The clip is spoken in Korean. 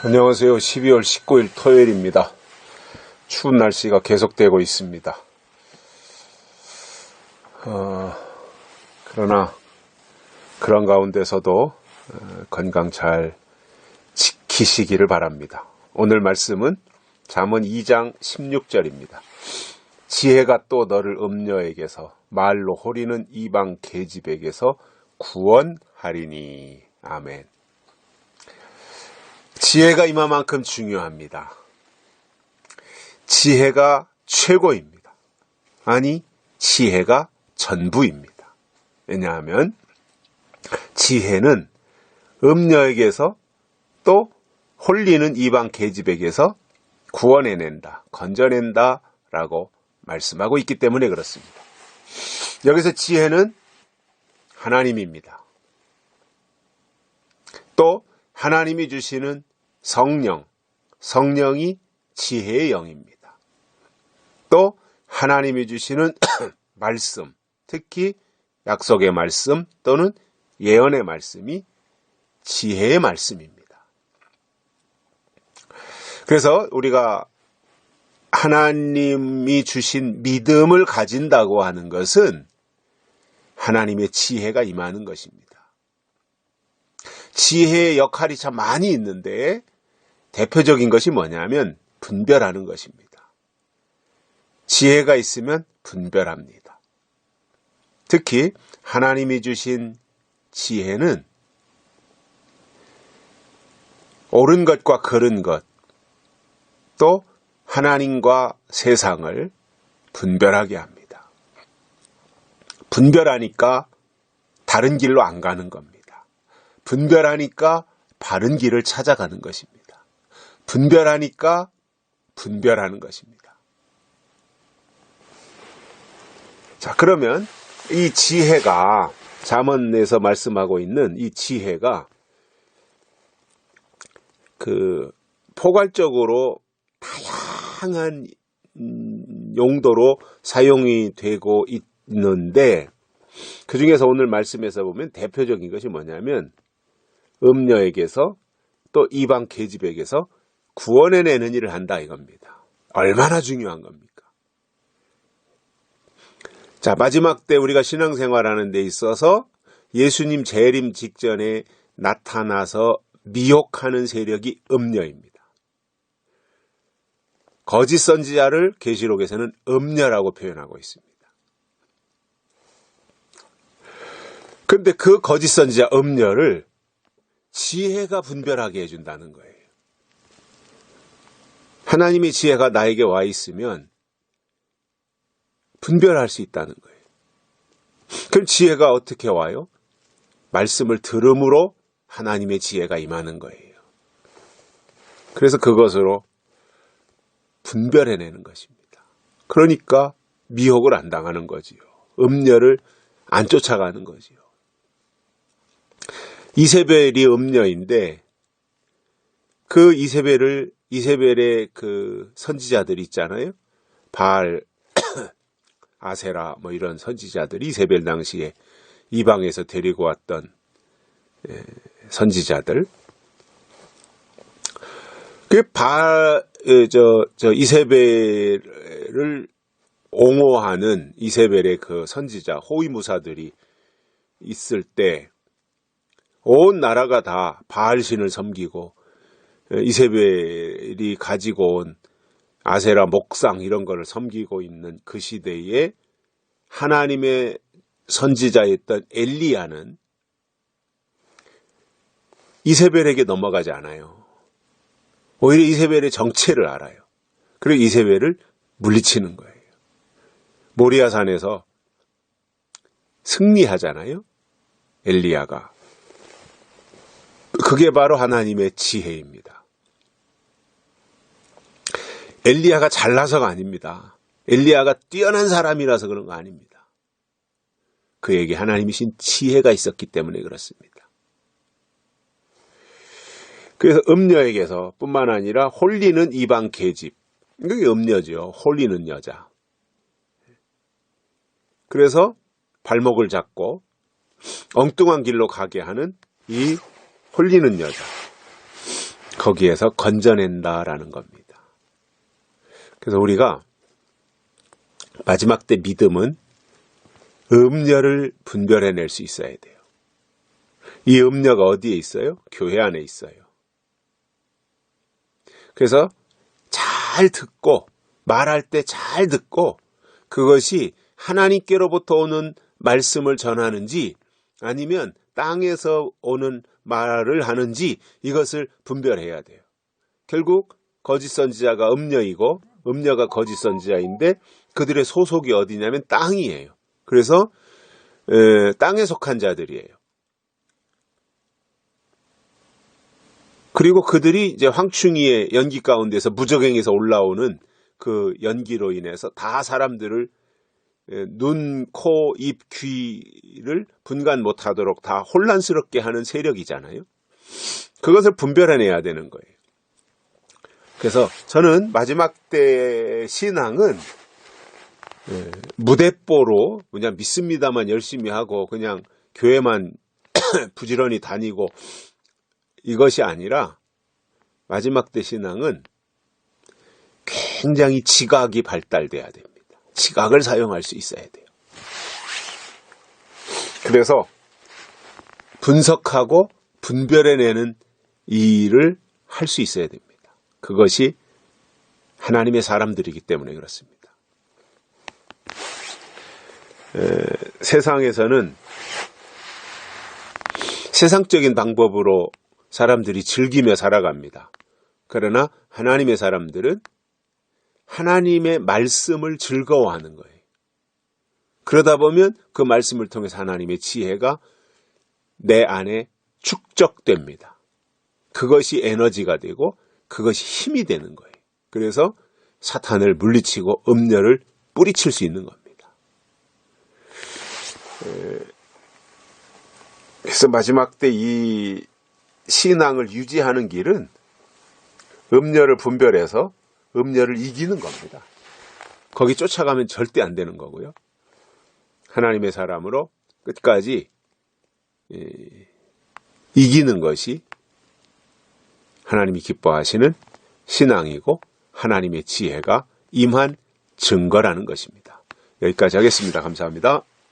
안녕하세요. 12월 19일 토요일입니다. 추운 날씨가 계속되고 있습니다. 그러나 그런 가운데서도 건강 잘 지키시기를 바랍니다. 오늘 말씀은 잠언 2장 16절입니다. 지혜가 또 너를 음녀에게서 말로 호리는 이방 계집에게서 구원하리니. 아멘. 지혜가 이만큼 중요합니다. 지혜가 최고입니다. 아니, 지혜가 전부입니다. 왜냐하면 지혜는 음녀에게서 또 홀리는 이방 계집에게서 구원해낸다, 건져낸다 라고 말씀하고 있기 때문에 그렇습니다. 여기서 지혜는 하나님입니다. 또 하나님이 주시는 성령이 지혜의 영입니다. 또 하나님이 주시는 말씀, 특히 약속의 말씀 또는 예언의 말씀이 지혜의 말씀입니다. 그래서 우리가 하나님이 주신 믿음을 가진다고 하는 것은 하나님의 지혜가 임하는 것입니다. 지혜의 역할이 참 많이 있는데 대표적인 것이 뭐냐면 분별하는 것입니다. 지혜가 있으면 분별합니다. 특히 하나님이 주신 지혜는 옳은 것과 그른 것, 또 하나님과 세상을 분별하게 합니다. 분별하니까 다른 길로 안 가는 겁니다. 분별하니까 바른 길을 찾아가는 것입니다. 분별하니까 분별하는 것입니다. 자, 그러면 이 지혜가, 잠언에서 말씀하고 있는 이 지혜가 포괄적으로 다양한 용도로 사용이 되고 있는데, 그 중에서 오늘 말씀에서 보면 대표적인 것이 뭐냐면 음녀에게서 또 이방 계집에게서 구원해내는 일을 한다 이겁니다. 얼마나 중요한 겁니까? 자, 마지막 때 우리가 신앙생활하는 데 있어서 예수님 재림 직전에 나타나서 미혹하는 세력이 음녀입니다. 거짓 선지자를 계시록에서는 음녀라고 표현하고 있습니다. 그런데 그 거짓 선지자 음녀를 지혜가 분별하게 해준다는 거예요. 하나님의 지혜가 나에게 와 있으면 분별할 수 있다는 거예요. 그럼 지혜가 어떻게 와요? 말씀을 들음으로 하나님의 지혜가 임하는 거예요. 그래서 그것으로 분별해내는 것입니다. 그러니까 미혹을 안 당하는 거지요. 음녀를 안 쫓아가는 거지요. 이세벨이 음녀인데 그 이세벨의 그 선지자들이 있잖아요. 바알, 아세라 뭐 이런 선지자들이 이세벨 당시에 이방에서 데리고 왔던 선지자들. 그 이세벨을 옹호하는 이세벨의 그 선지자 호위무사들이 있을 때 온 나라가 다 바알신을 섬기고 이세벨이 가지고 온 아세라 목상 이런 거를 섬기고 있는 그 시대에 하나님의 선지자였던 엘리야는 이세벨에게 넘어가지 않아요. 오히려 이세벨의 정체를 알아요. 그리고 이세벨을 물리치는 거예요. 모리아산에서 승리하잖아요. 엘리야가. 그게 바로 하나님의 지혜입니다. 엘리야가 잘나서가 아닙니다. 엘리야가 뛰어난 사람이라서 그런 거 아닙니다. 그에게 하나님이신 지혜가 있었기 때문에 그렇습니다. 그래서 음녀에게서 뿐만 아니라 홀리는 이방 계집, 그게 음녀죠. 홀리는 여자. 그래서 발목을 잡고 엉뚱한 길로 가게 하는 이 홀리는 여자. 거기에서 건져낸다라는 겁니다. 그래서 우리가 마지막 때 믿음은 음녀를 분별해낼 수 있어야 돼요. 이 음녀가 어디에 있어요? 교회 안에 있어요. 그래서 잘 듣고, 말할 때 잘 듣고, 그것이 하나님께로부터 오는 말씀을 전하는지 아니면 땅에서 오는 말을 하는지 이것을 분별해야 돼요. 결국 거짓 선지자가 음녀이고 음녀가 거짓 선지자인데 그들의 소속이 어디냐면 땅이에요. 그래서 땅에 속한 자들이에요. 그리고 그들이 이제 황충이의 연기 가운데서 무적행에서 올라오는 그 연기로 인해서 다 사람들을 눈, 코, 입, 귀를 분간 못하도록 다 혼란스럽게 하는 세력이잖아요. 그것을 분별해내야 되는 거예요. 그래서 저는 마지막 때 신앙은 무대뽀로 그냥 믿습니다만 열심히 하고 그냥 교회만 부지런히 다니고 이것이 아니라 마지막 때 신앙은 굉장히 지각이 발달돼야 됩니다. 지각을 사용할 수 있어야 돼요. 그래서 분석하고 분별해내는 일을 할 수 있어야 됩니다. 그것이 하나님의 사람들이기 때문에 그렇습니다. 세상에서는 세상적인 방법으로 사람들이 즐기며 살아갑니다. 그러나 하나님의 사람들은 하나님의 말씀을 즐거워하는 거예요. 그러다 보면 그 말씀을 통해서 하나님의 지혜가 내 안에 축적됩니다. 그것이 에너지가 되고 그것이 힘이 되는 거예요. 그래서 사탄을 물리치고 음녀를 뿌리칠 수 있는 겁니다. 그래서 마지막 때 이 신앙을 유지하는 길은 음녀를 분별해서 음녀를 이기는 겁니다. 거기 쫓아가면 절대 안 되는 거고요. 하나님의 사람으로 끝까지 이기는 것이 하나님이 기뻐하시는 신앙이고 하나님의 지혜가 임한 증거라는 것입니다. 여기까지 하겠습니다. 감사합니다.